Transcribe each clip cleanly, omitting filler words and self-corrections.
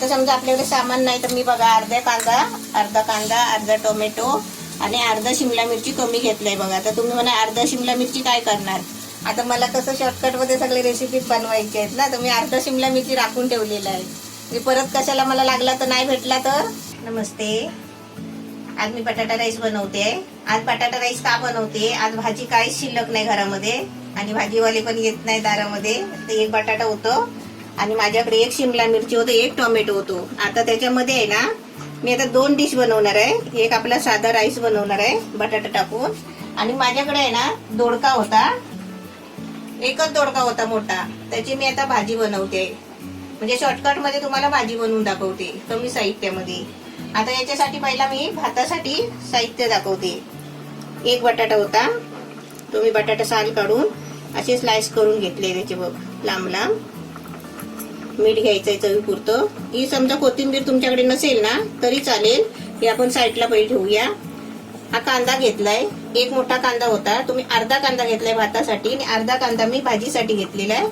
आता समजा आपल्याकडे सामान नाही तर मी बघा अर्धा कांदा, अर्धा टोमॅटो आणि अर्धा शिमला मिरची कमी घेतलंय बघा. आता तुम्ही म्हणा अर्धा शिमला मिरची काय करणार. आता मला कसं शॉर्टकटमध्ये सगळे रेसिपी बनवायचे आहेत ना, तर मी अर्धा शिमला मिरची राखून ठेवलेला आहे. मी परत कशाला मला लागला तर नाही भेटला तर. नमस्ते, आज मी बटाटा राईस बनवते. आज बटाटा राईस का बनवते, आज भाजी काहीच शिल्लक नाही घरामध्ये आणि भाजीवाले पण येत नाही दारामध्ये. तर एक बटाटा होतो आणि माझ्याकडे एक शिमला मिरची होती, एक टोमॅटो होतो. आता त्याच्यामध्ये आहे ना मी आता 2 डिश बनवणार आहे. एक आपला साधा राईस बनवणार आहे बटाटा टाकून, आणि माझ्याकडे आहे ना दोडका होता, एकच दोडका होता मोठा, त्याची मी आता भाजी बनवते. म्हणजे शॉर्टकट मध्ये तुम्हाला भाजी बनवून दाखवते कमी साहित्यामध्ये. आता याच्यासाठी पहिला मी भातासाठी साहित्य दाखवते. एक बटाटा होता, तो मी बटाटा साल काढून असे स्लाइस करून घेतले त्याचे बघ लांब लांब. मीठ घ्यायचंय चवीपुरतं. ही समजा कोथिंबीर तुमच्याकडे नसेल ना तरी चालेल, हे आपण साईडला पहिले ठेवूया. हा कांदा घेतलाय, एक मोठा कांदा होता, तुम्ही अर्धा कांदा घेतलाय भातासाठी आणि अर्धा कांदा मी भाजीसाठी घेतलेला आहे.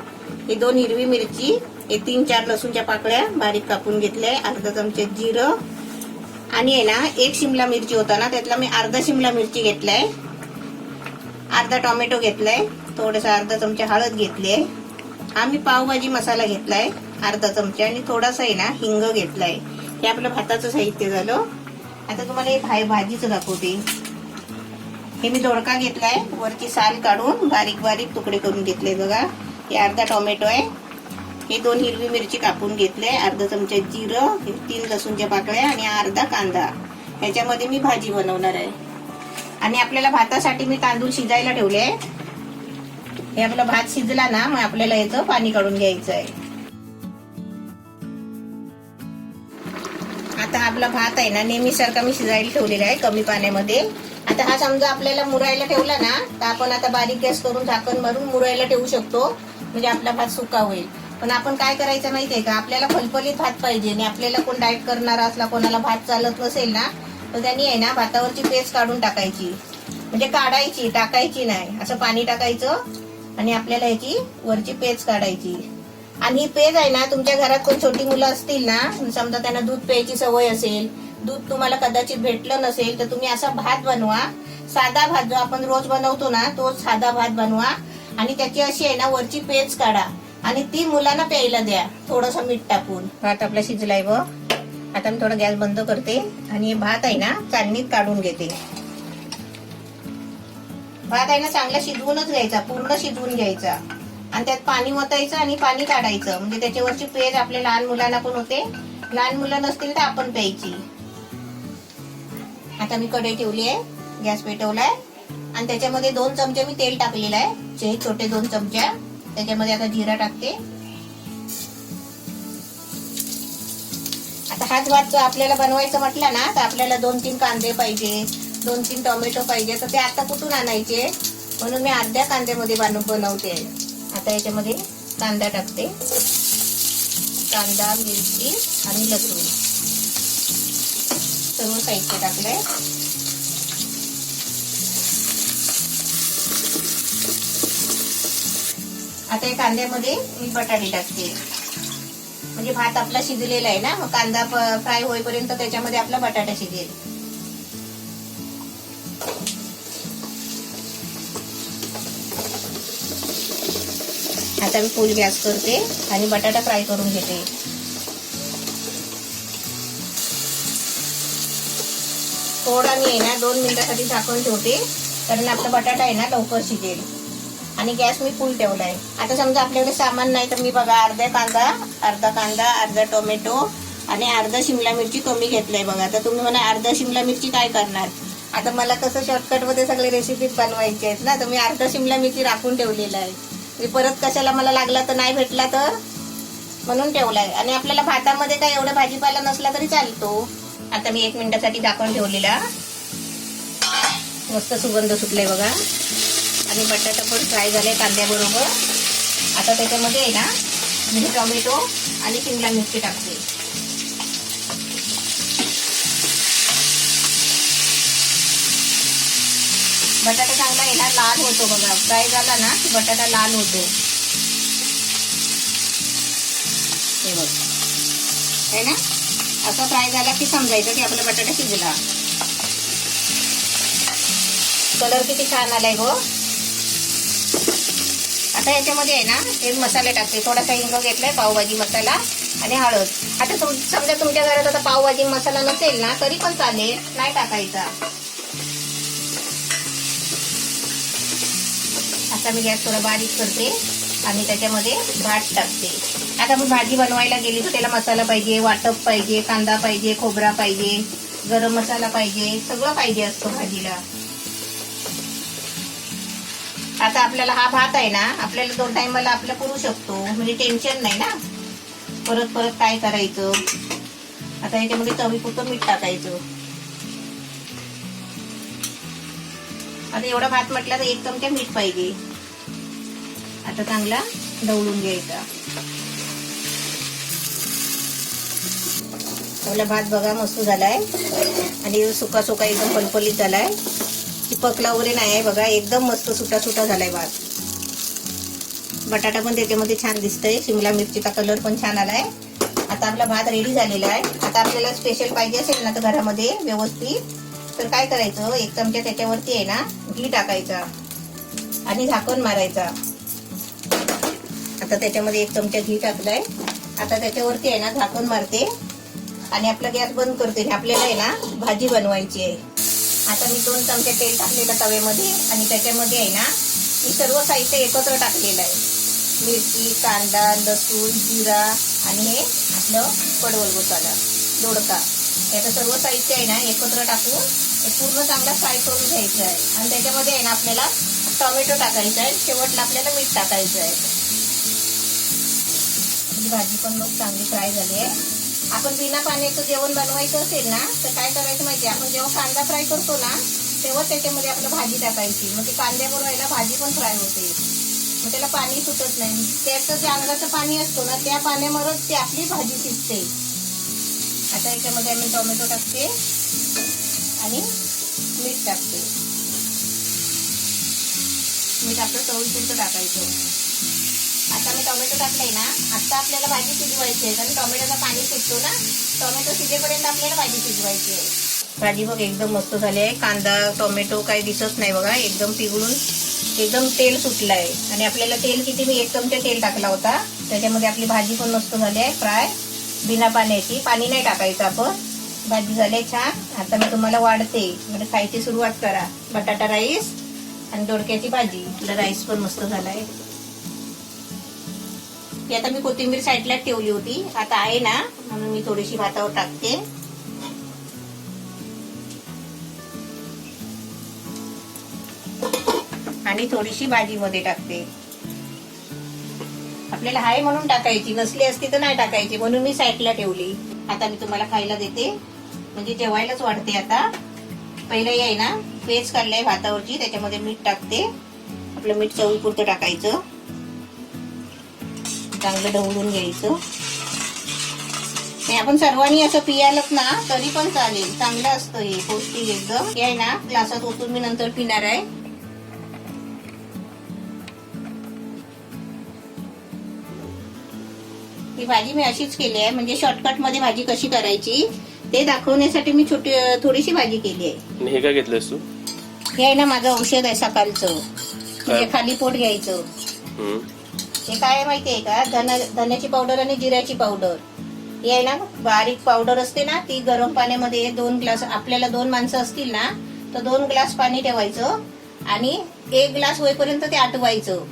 हे 2 हिरवी मिरची, हे 3-4 लसूणच्या पाकळ्या बारीक कापून घेतल्या, अर्धा चमचा जिरं आणि आहे ना एक शिमला मिरची होता ना त्यातला मी अर्धा शिमला मिरची घेतलाय, अर्धा टोमॅटो घेतलाय, थोडासा अर्धा चमचा हळद घेतली आहे. हा मी पावभाजी मसाला घेतलाय अर्धा चमचा आणि थोडासा आहे ना हिंग घेतलाय. हे आपलं भाताचं साहित्य झालं. आता तुम्हाला हे भाजीचं दाखवते. हे मी दोडका घेतलाय, वरची साल काढून बारीक बारीक तुकडे करून घेतले बघा. हे अर्धा टोमॅटो आहे, हे 2 हिरवी मिरची कापून घेतले, अर्धा चमचा जिरं, 3 लसूणच्या पाकळ्या आणि अर्धा कांदा. ह्याच्यामध्ये मी भाजी बनवणार आहे. आणि आपल्याला भातासाठी मी तांदूळ शिजायला ठेवले आहे. हे आपला भात शिजला ना मग आपल्याला याचं पाणी काढून घ्यायचं आहे. आता आपला भात आहे ना नेहमीसारखा मी शिजायला ठेवलेला आहे कमी पाण्यामध्ये. आता हा समजा आपल्याला मुरायला ठेवला ना तर आपण आता बारीक गॅस करून झाकण मारून मुरायला ठेवू शकतो, म्हणजे आपला भात सुका होईल. पण आपण काय करायचं माहितीये का, आपल्याला फलफलीत भात पाहिजे आणि आपल्याला कोण डाएट करणारा असला, कोणाला भात चालत नसेल ना तर त्यांनी आहे ना भातावरची पेस्ट काढून टाकायची. म्हणजे काढायची, टाकायची नाही, असं पाणी टाकायचं आणि आपल्याला याची वरची पेज काढायची. आणि ही पेज आहे ना तुमच्या घरात कोण छोटी मुलं असतील ना, समजा त्यांना दूध प्यायची सवय असेल, दूध तुम्हाला कदाचित भेटलं नसेल तर तुम्ही असा भात बनवा. साधा भात जो आपण रोज बनवतो ना तोच साधा भात बनवा आणि त्याची अशी आहे ना वरची पेज काढा आणि ती मुलांना प्यायला द्या थोडंसं मीठ टाकून. भात आपला शिजलाय बघ. आता मी थोडा गॅस बंद करते आणि भात आहे ना चाळणीत काढून घेते. भात आहे ना चांगला शिजवूनच घ्यायचा, पूर्ण शिजवून घ्यायचा आणि त्यात पाणी ओतायचं आणि पाणी काढायचं. म्हणजे त्याच्यावरची पेज आपल्या लहान मुलांना पण होते, लहान मुलं नसतील तर आपण प्यायची. आता मी कढई ठेवली आहे, गॅस पेटवलाय आणि त्याच्यामध्ये 2 चमचे मी तेल टाकलेलं आहे, छोटे 2 चमच्या. त्याच्यामध्ये आता जिरा टाकते. आता हाच भात आपल्याला बनवायचं म्हटलं ना तर आपल्याला 2-3 कांदे पाहिजे, 2-3 टोमॅटो पाहिजे. तर ते आता कुठून आणायचे, म्हणून मी अर्ध्या कांद्यामध्ये बनवते. आता याच्यामध्ये कांदा टाकते, कांदा, मिरची आणि लसूण सर्व साहित्य टाकलंय. आता या कांद्यामध्ये मी बटाटे टाकते. म्हणजे भात आपला शिजलेला आहे ना, मग कांदा फ्राय होईपर्यंत त्याच्यामध्ये आपला बटाटा शिजेल. आता मी फुल गॅस करते आणि बटाटा फ्राय करून घेते. थोडा मी आहे ना 2 मिनिटासाठी झाकून ठेवते, कारण आपला बटाटा आहे ना लवकर शिजेल. आणि गॅस मी फुल ठेवलाय. आता समजा आपल्याकडे सामान नाही तर मी बघा अर्धा कांदा, अर्धा टोमॅटो आणि अर्धा शिमला मिरची कमी घेतलाय बघा. आता तुम्ही म्हणा अर्धा शिमला मिरची काय करणार. आता मला कसं शॉर्टकट मध्ये सगळे रेसिपी बनवायचे आहेत ना, तर मी अर्धा शिमला मिरची राखून ठेवलेला आहे. मी परत कशाला मला लागला तर नाही भेटला तर म्हणून ठेवलाय. आणि आपल्याला भातामध्ये काय एवढा भाजीपाला नसला तरी चालतो. आता मी 1 मिनिटासाठी झाकून ठेवलेला, मस्त सुगंध सुटलाय बघा आणि बटाटा पण फ्राय झालाय कांद्याबरोबर. आता त्याच्यामध्ये आहे ना मी टोमॅटो आणि शिमला मिरची टाकते. बटाटा चांगला आहे ना लाल होतो बघा, फ्राय झाला ना की बटाटा लाल होतो. हे बघ आहे ना. असा फ्राय झाला की समजायचं की आपला बटाटा शिजला. कलर किती छान आलाय गो. आता याच्यामध्ये आहे ना एक मसाले टाकते. थोडासा हिंग घेतलाय, पावभाजी मसाला आणि हळद. आता समजा तुमच्या घरात आता पावभाजी मसाला नसेल ना तरी पण चालेल, नाही टाकायचा. आता मी गॅस थोडा बारीक करते आणि त्याच्यामध्ये भात टाकते. आता मी भाजी बनवायला गेली तर त्याला मसाला पाहिजे, वाटप पाहिजे, कांदा पाहिजे, खोबरा पाहिजे, गरम मसाला पाहिजे, सगळं पाहिजे असतं भाजीला. आता आपल्याला हा भात आहे ना आपल्याला 2 टाइमला आपलं पुरू शकतो, म्हणजे टेन्शन नाही ना परत परत काय करायचं. आता याच्यामध्ये चवीपुरतं मीठ टाकायचं. आता एवढा भात म्हटलं तर 1 चमचा मीठ पाहिजे. आता चांगला ढवळून घ्यायचा. आपला भात बघा मस्त झालाय आणि सुका सुका एकदम फलफलीत झालाय. चिपकला वगैरे नाही आहे बघा, एकदम मस्त सुटा सुटा झालाय भात. बटाटा पण त्याच्यामध्ये छान दिसतंय, शिमला मिरचीचा कलर पण छान आलाय. आता आपला भात रेडी झालेला आहे. आता आपल्याला स्पेशल पाहिजे असेल ना तर घरामध्ये व्यवस्थित तर काय करायचं, 1 चमचा त्याच्यावरती आहे ना घी टाकायचा आणि झाकण मारायचा. आता त्याच्यामध्ये 1 चमचा घी टाकलाय. आता त्याच्यावरती आहे ना झाकण मारते आणि आपला गॅस बंद करते. आपल्याला आहे ना भाजी बनवायची आहे. आता मी 2 चमचे तेल टाकलेलं तव्यामध्ये आणि त्याच्यामध्ये आहे ना मी सर्व साहित्य एकत्र टाकलेलं आहे. मिरची, कांदा, लसूण, जिरा आणि हे आपलं पडवल मसाला, दोडका, याचं सर्व साहित्य आहे ना एकत्र टाकून पूर्ण चांगला फ्राय करून घ्यायचं आहे. आणि त्याच्यामध्ये आहे ना आपल्याला टोमॅटो टाकायचा आहे. शेवटला आपल्याला मीठ टाकायचं आहे. भाजी पण मग चांगली फ्राय झाली आहे. आपण बिना पाण्याचं जेवण बनवायचं असेल ना तर काय करायचं माहिती, आपण जेव्हा कांदा फ्राय करतो ना तेव्हा त्याच्यामध्ये आपलं भाजी टाकायची. मग ते कांद्याबरोबर आहे ना भाजी पण फ्राय होते, मग त्याला पाणी सुटत नाही. त्याचं जे अंगाचं पाणी असतो ना त्या पाण्यावरच ती आपली भाजी शिजते. आता याच्यामध्ये आम्ही टोमॅटो टाकते आणि मीठ टाकते. मीठ आपलं चवीपुरतं टाकायचं. आता मी टोमॅटो टाकलाय ना, आता आपल्याला भाजी शिजवायची आहे कारण टोमॅटोचा पाणी सुटतो ना. टोमॅटो शिजेपर्यंत आपल्याला भाजी शिजवायची आहे. भाजी बघ एकदम मस्त झाली आहे. कांदा टोमॅटो काही दिसत नाही बघा, एकदम पिघळून एकदम तेल सुटलं आहे. आणि आपल्याला तेल किती, मी 1 चमचा तेल टाकला होता. त्याच्यामध्ये आपली भाजी पण मस्त झाली आहे फ्राय, बिना पाण्याची. पाणी नाही टाकायचं आपण. भाजी झाली आहे छान. आता मी तुम्हाला वाढते, म्हणजे खायची सुरुवात करा. बटाटा राईस आणि दोडक्याची भाजी. राईस पण मस्त झाला आहे. आता मी कोथिंबीर साईडला ठेवली होती, आता आहे ना म्हणून मी थोडीशी भातावर टाकते. आणि थोडीशी भाजीमध्ये टाकते. आपल्याला आहे म्हणून टाकायची, नसली असती तर नाही टाकायची, म्हणून मी साईडला ठेवली. आता मी तुम्हाला खायला देते, म्हणजे जेवायलाच वाढते. आता पहिलं आहे ना पेस्ट काढलाय भातावरची, त्याच्यामध्ये मीठ टाकते. आपलं मीठ चवीपुरतं टाकायचं. चांगलं ढवळून घ्यायचं. आपण सर्वांनी असं पियालच ना तरी पण चालेल, चांगलं असतं हे, पौष्टिक एकदम. हे आहे ना ग्लासात ओतून मी नंतर पिणार आहे. ही भाजी मी अशीच केली आहे, म्हणजे शॉर्टकट मध्ये भाजी कशी करायची ते दाखवण्यासाठी मी थोडीशी भाजी केली आहे. हे काय घेतलंस तू? हे आहे ना माझं औषध आहे सकाळचं, म्हणजे खाली पोट घ्यायचं. हे काय माहितीये का, धन्याची पावडर आणि जिऱ्याची पावडर. ही आहे ना बारीक पावडर असते ना, ती गरम पाण्यामध्ये 2 ग्लास, आपल्याला 2 माणसं असतील ना तर 2 ग्लास पाणी ठेवायचं आणि 1 ग्लास होईपर्यंत ते आटवायचं.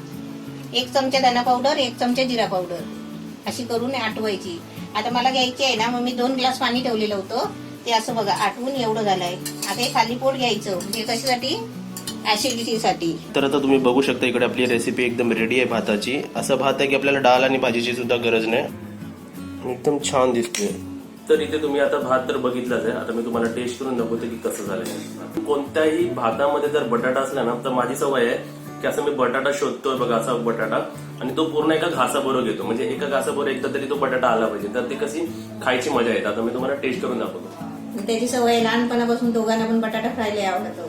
1 चमचा धना पावडर, 1 चमचा जिरा पावडर अशी करून आटवायची. आता मला घ्यायची आहे ना, मग मी 2 ग्लास पाणी ठेवलेलं होतं, ते असं बघा आटवून एवढं झालंय. आता हे खाली पोट घ्यायचं, म्हणजे कशासाठी, ऍसिडिटीसाठी. तर आता तुम्ही बघू शकता इकडे आपली रेसिपी एकदम रेडी आहे भाताची. असं भात आहे की आपल्याला डाळ आणि भाजीची सुद्धा गरज नाही, एकदम छान दिसते. तर इथे तुम्ही आता भात तर बघितलाच आहे. आता मी तुम्हाला टेस्ट करून दाखवते की कसं झालंय. कोणत्याही भातामध्ये जर बटाटा असला ना तर माझी सवय आहे की असं मी बटाटा शोधतोय बघा, असा बटाटा, आणि तो पूर्ण एका घासाबरोबर घेतो, म्हणजे एका घासाबरोबर एकदा तरी तो बटाटा आला पाहिजे, तर ती कशी खायची मजा येते. आता मी तुम्हाला टेस्ट करून दाखवतो. त्याची सवय लहानपणापासून दोघांना पण बटाटा फ्राय लय आवडतो.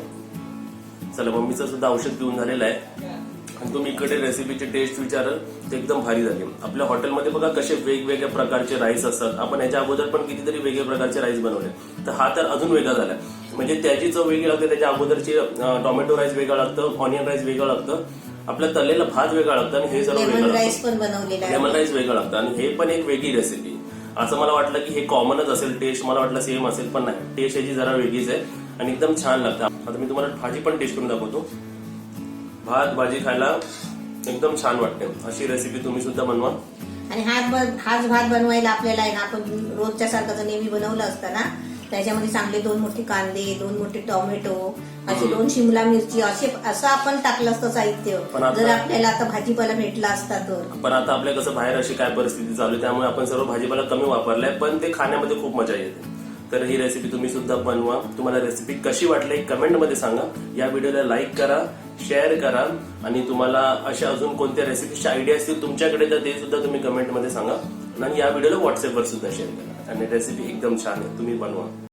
चला, मम्मीचं सुद्धा औषध पिऊन झालेलं आहे. आणि तुम्ही इकडे रेसिपीची टेस्ट विचाराल तर एकदम भारी झाली. आपल्या हॉटेलमध्ये बघा कसे वेगवेगळ्या प्रकारचे राईस असतात. आपण याच्या अगोदर पण कितीतरी वेगवेगळ्या प्रकारचे राईस बनवले, तर हा तर अजून वेगळा झाला. म्हणजे त्याची चव वेगळी लागते, त्याच्या अगोदरची टोमॅटो राईस वेगळं लागतं, ऑनियन राईस वेगळं लागतं, आपल्या तळलेला भात वेगळा लागतं आणि हे सर्व वेगळं लेमन लागतं. राईस पण बनवलेला आहे. लेमन राईस वेगळं लागतं आणि हे पण एक वेगळी रेसिपी. असं मला वाटलं की हे कॉमनच असेल, टेस्ट मला वाटलं सेम असेल, पण नाही, टेस्ट याची जरा वेगळीच आहे आणि एकदम छान लागतं. आता मी तुम्हाला भाजी पण टेस्ट करून दाखवतो. भात भाजी खायला एकदम छान वाटते. अशी रेसिपी तुम्ही सुद्धा बनवा. आणि हाच भात बनवायला आपल्याला आहे ना, आपण रोजच्या सारखं नेहमी बनवलं असतं ना, त्याच्यामध्ये चांगले 2 मोठे कांदे, 2 मोठे टोमॅटो, असे 2 शिमला मिरची, असं आपण टाकलं असतं साहित्य. पण आता- जर आपल्याला आता भाजीपाला भेटला असता तर. पण आता आपल्या कसं बाहेर अशी काय परिस्थिती चालू आहे, त्यामुळे आपण सर्व भाजीपाला कमी वापरलाय, पण ते खाण्यामध्ये खूप मजा येते. तर ही रेसिपी तुम्ही सुद्धा बनवा. तुम्हाला रेसिपी कशी वाटली कमेंटमध्ये सांगा. या व्हिडिओला लाईक करा, शेअर करा आणि तुम्हाला अशा अजून कोणत्या रेसिपीच्या आयडिया असतील तुमच्याकडे तर ते सुद्धा तुम्ही कमेंटमध्ये सांगा. आणि या व्हिडिओला व्हॉट्सअपवर सुद्धा शेअर करा. आणि रेसिपी एकदम छान आहे, तुम्ही बनवा.